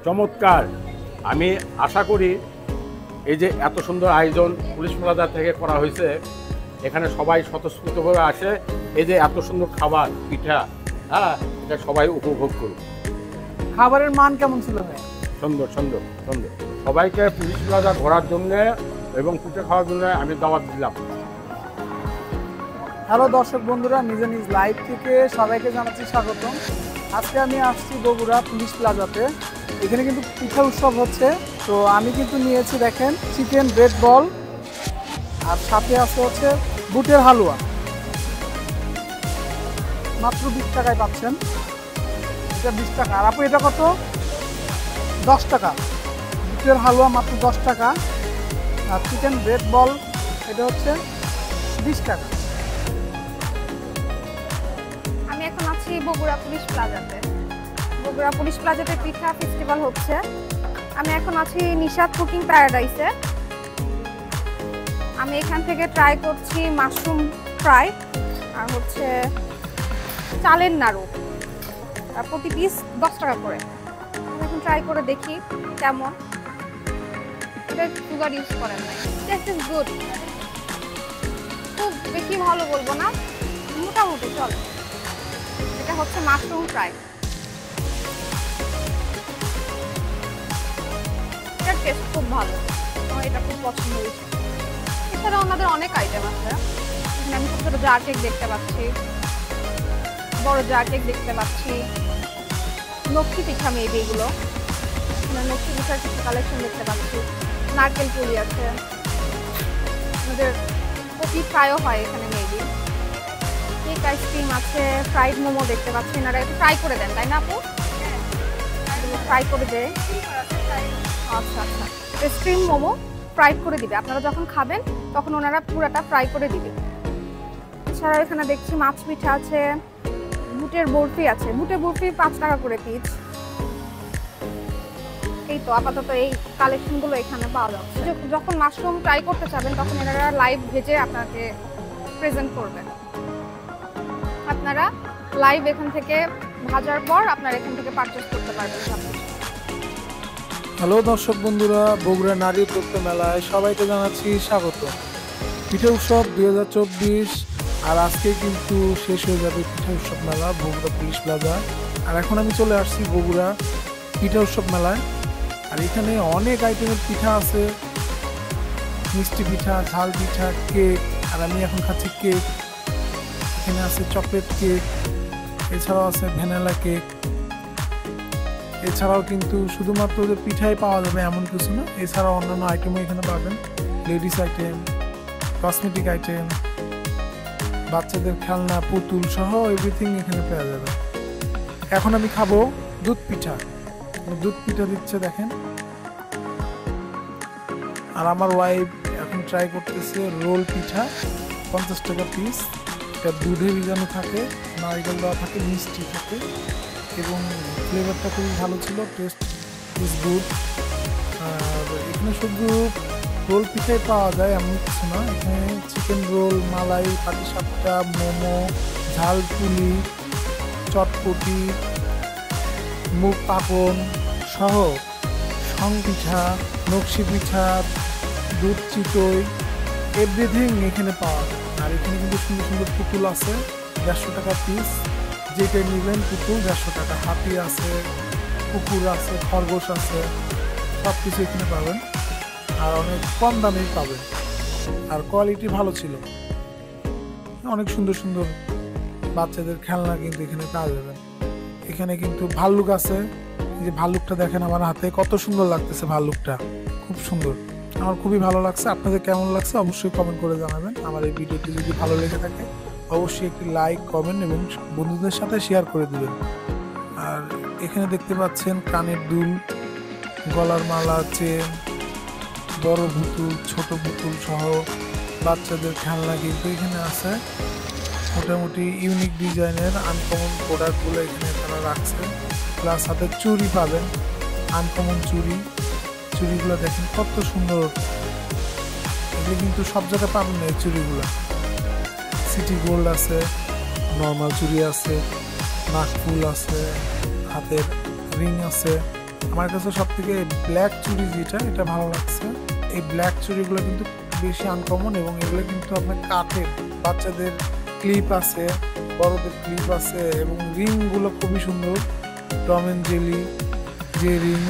চমৎকার। আমি আশা করি এই যে এত সুন্দর আয়োজন পুলিশ প্লাজা থেকে করা হয়েছে, এখানে সবাই স্বতঃস্ফূর্তভাবে আসে, এই যে এত সুন্দর খাবার পিঠা, হ্যাঁ, এটা সবাই উপভোগ করুক। খাবারের মান কেমন ছিল ভাই? সুন্দর সুন্দর সুন্দর। সবাইকে পুলিশ প্লাজা ঘোরার জন্য এবং পিঠা খাওয়ার জন্য আমি দাওয়াত দিলাম। হ্যালো দর্শক বন্ধুরা, নিজ নিজ লাইভ থেকে সবাইকে জানাচ্ছি স্বাগতম। আজকে আমি আসছি বগুড়া পুলিশ প্লাজাতে। এখানে কিন্তু পিঠা উৎসব হচ্ছে। তো আমি কিন্তু নিয়েছি, দেখেন, চিকেন ব্রেড বল, আর সাথে আছে হচ্ছে বুটের হালুয়া। মাত্র 20 টাকায় পাচ্ছেন। এটা 20 টাকা। আর আপু এটা কত? 10 টাকা। বুটের হালুয়া মাত্র 10 টাকা। আর চিকেন ব্রেড বল এটা হচ্ছে 20 টাকা। আমি এখন আছি বগুড়া পুলিশ প্লাজাতে। বগুড়া পুলিশ প্লাজাতে পিঠা ফেস্টিভ্যাল হচ্ছে। আমি এখন আছি নিশাদ কুকিং প্যারাডাইসে। আমি এখান থেকে ট্রাই করছি মাশরুম ফ্রাই আর হচ্ছে চালের নাড়ু, আর প্রতি পিস 10 টাকা করে। আমি এখন ট্রাই করে দেখি কেমন। এটা সুগার ইউজ করেন নাই। Test is good. খুব বেশি ভালো বলবো না, মোটামুটি চলে। এটা হচ্ছে মাশরুম ফ্রাই। এটার টেস্ট খুব ভালো, আমার এটা খুব পছন্দ হয়েছে। এছাড়া ওনাদের অনেক আইটেম আছে। এখানে আমি ছোট ছোট জার কেক দেখতে পাচ্ছি, বড় জার কেক দেখতে পাচ্ছি, নকশি পিঠা মেবি এগুলো। নকশি পিঠার কিছু কালেকশন দেখতে পাচ্ছি, নারকেল পুলি আছে, আমাদের কপি ফ্রাইও হয় এখানে মেবি, কেক আইসক্রিম আছে, ফ্রাইড মোমো দেখতে পাচ্ছি। এনারা একটু ফ্রাই করে দেন, তাই না আপু? ফ্রাই করে দেয়। আচ্ছা আচ্ছা, স্ট্রিম মোমো ফ্রাই করে দিবে। আপনারা যখন খাবেন তখন ওনারা পুরাটা ফ্রাই করে দিবে। এছাড়া এখানে দেখছি মাছ পিঠা আছে, বুটের বরফি আছে। বুটের বরফি 5 টাকা করে পিস। এই তো আপাতত এই কালেকশনগুলো এখানে পাওয়া যাচ্ছে। যখন মাশরুম ট্রাই করতে চাবেন তখন এনারা লাইভ ভেজে আপনাকে প্রেজেন্ট করবেন। আপনারা লাইভ এখান থেকে ভাজার পর আপনারা এখান থেকে পারচেজ করতে পারবেন সবকিছু। হ্যালো দর্শক বন্ধুরা, বগুড়া নারী উদ্যোক্তা মেলায় সবাইকে জানাচ্ছি স্বাগত। পিঠা উৎসব 2024, আর আজকে কিন্তু শেষ হয়ে যাবে পিঠা উৎসব মেলা বগুড়া পুলিশ প্লাজা। আর এখন আমি চলে আসছি বগুড়া পিঠা উৎসব মেলায়। আর এখানে অনেক আইটেমের পিঠা আছে, মিষ্টি পিঠা, ঝাল পিঠা, কেক। আর আমি এখন খাচ্ছি কেক। এখানে আছে চকলেট কেক, এছাড়াও আছে ভ্যানিলা কেক। এছাড়াও কিন্তু শুধুমাত্র যে পিঠাই পাওয়া যাবে এমন কিছু না, এছাড়াও অন্যান্য আইটেমও এখানে পাবেন। লেডিস আইটেম, কসমেটিক আইটেম, বাচ্চাদের খেলনা, পুতুল সহ এভরিথিং এখানে পাওয়া যাবে। এখন আমি খাবো দুধ পিঠা। দুধ পিঠা দিচ্ছে দেখেন। আর আমার ওয়াইফ এখন ট্রাই করতেছে রোল পিঠা, 50 টাকা পিস। এটা দুধে ভিজানো থাকে, নারকেল দেওয়া থাকে, মিষ্টি থাকে এবং ফ্লেভারটা খুবই ভালো ছিল। Test is good. আর এখানে শুধু রোল পিঠাই পাওয়া যায় এমন কিছু না, এখানে চিকেন রোল, মালাই, পাটিসাপটা, মোমো, ঝাল পুলি, চটপটি, মুগ পাপন সহ শং পিঠা, নকশি পিঠা, দুধ চিতই, এভরিথিং এখানে পাওয়া যায়। আর এখানে কিন্তু সুন্দর সুন্দর পুতুল আছে, 150 টাকা পিস। যেটাই নেবেন পুতুল 150 টাকা। হাতি আছে, কুকুর আছে, খরগোশ আছে, সব কিছু এখানে পাবেন। আর অনেক কম দামেই পাবেন, আর কোয়ালিটি ভালো ছিল। অনেক সুন্দর সুন্দর বাচ্চাদের খেলনা কিন্তু এখানে পাওয়া যাবে। এখানে কিন্তু ভাল্লুক আছে। এই যে ভাল্লুকটা দেখেন আমার হাতে, কত সুন্দর লাগতেছে ভাল্লুকটা, খুব সুন্দর। আমার খুবই ভালো লাগছে। আপনাদের কেমন লাগছে অবশ্যই কমেন্ট করে জানাবেন। আমার এই ভিডিওটি যদি ভালো লেগে থাকে অবশ্যই একটি লাইক, কমেন্ট এবং বন্ধুদের সাথে শেয়ার করে দিবেন। আর এখানে দেখতে পাচ্ছেন কানের দুল, গলার মালা, চেন, বড় পুতুল, ছোট পুতুল সহ বাচ্চাদের খেলনা কিন্তু এখানে আছে। মোটামুটি ইউনিক ডিজাইনের আনকমন প্রোডাক্টগুলো এখানে তারা রাখছে। প্লাস হাতে চুড়ি পাবেন, আনকমন চুড়ি। চুড়িগুলো দেখেন কত সুন্দর। এগুলো কিন্তু সব জায়গায় পাবেন না এই চুড়িগুলো। সিটি গোল্ড আছে, নর্মাল চুড়ি আছে, নাকফুল আছে, হাতের রিং আছে, আমার কাছে সব থেকে ব্ল্যাক চুড়ি যেটা এটা ভালো লাগছে। এই ব্ল্যাক চুড়িগুলো কিন্তু বেশি আনকমন এবং এগুলো কিন্তু আপনার কাঠের, বাচ্চাদের ক্লিপ আছে, বড়দের ক্লিপ আছে এবং রিংগুলো খুবই সুন্দর। টম এন্ড জেরি যে রিং,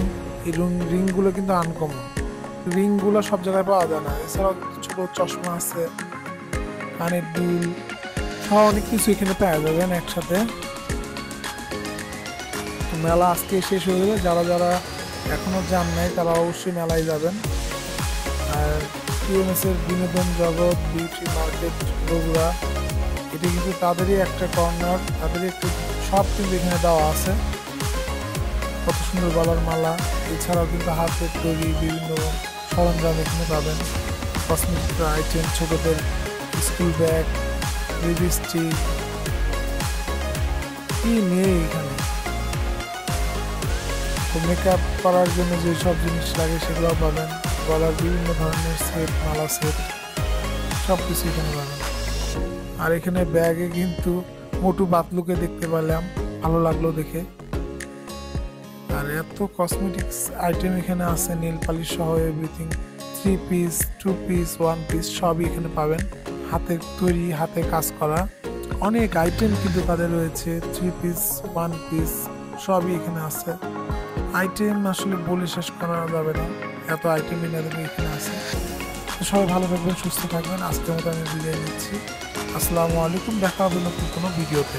এই রিংগুলো কিন্তু আনকমন, রিংগুলো সব জায়গায় পাওয়া যায় না। এছাড়াও ছোট চশমা আছে, কানের দুল সহ অনেক কিছু এখানে পাওয়া যাবেন একসাথে। মেলা আজকে শেষ হয়ে গেলে যারা যারা এখনো যান নাই তারা অবশ্যই মেলায় যাবেন। আর টিএমএস এর বিনোদন জগৎ বিউটি মার্কেট বগুড়া, এটি কিন্তু তাদেরই একটা কর্নার, তাদেরই একটু সব কিন্তু এখানে দেওয়া আছে। কত সুন্দর গলার মালা, এছাড়াও কিন্তু হাতের তৈরি বিভিন্ন সরঞ্জাম এখানে পাবেন। কসমেটিক আইটেম, ছোটদের স্কুল ব্যাগ, লিপস্টিক, কি নেই এখানে। তো মেকআপ করার জন্য যে সব জিনিস লাগে সেগুলোও পাবেন। গলার বিভিন্ন ধরনের সেট, মালা সেট সব কিছু এখানে পাবেন। আর এখানে ব্যাগে কিন্তু মোটু বাতলুকে দেখতে পেলাম, ভালো লাগলো দেখে। আর এত কসমেটিক্স আইটেম এখানে আছে, নেল পালিশ সহ এভরিথিং, 3 পিস 2 পিস 1 পিস সবই এখানে পাবেন। হাতের তৈরি, হাতে কাজ করা অনেক আইটেম কিন্তু তাদের রয়েছে। 3 পিস 1 পিস সবই এখানে আছে। আইটেম আসলে বলে শেষ করা যাবে না, এত আইটেম এখানে আছে। তো সবাই ভালো থাকবেন, সুস্থ থাকবেন। আজকের মতো আমি বিদায় নিচ্ছি। আসসালামু আলাইকুম, দেখা হবে নতুন কোনো ভিডিওতে।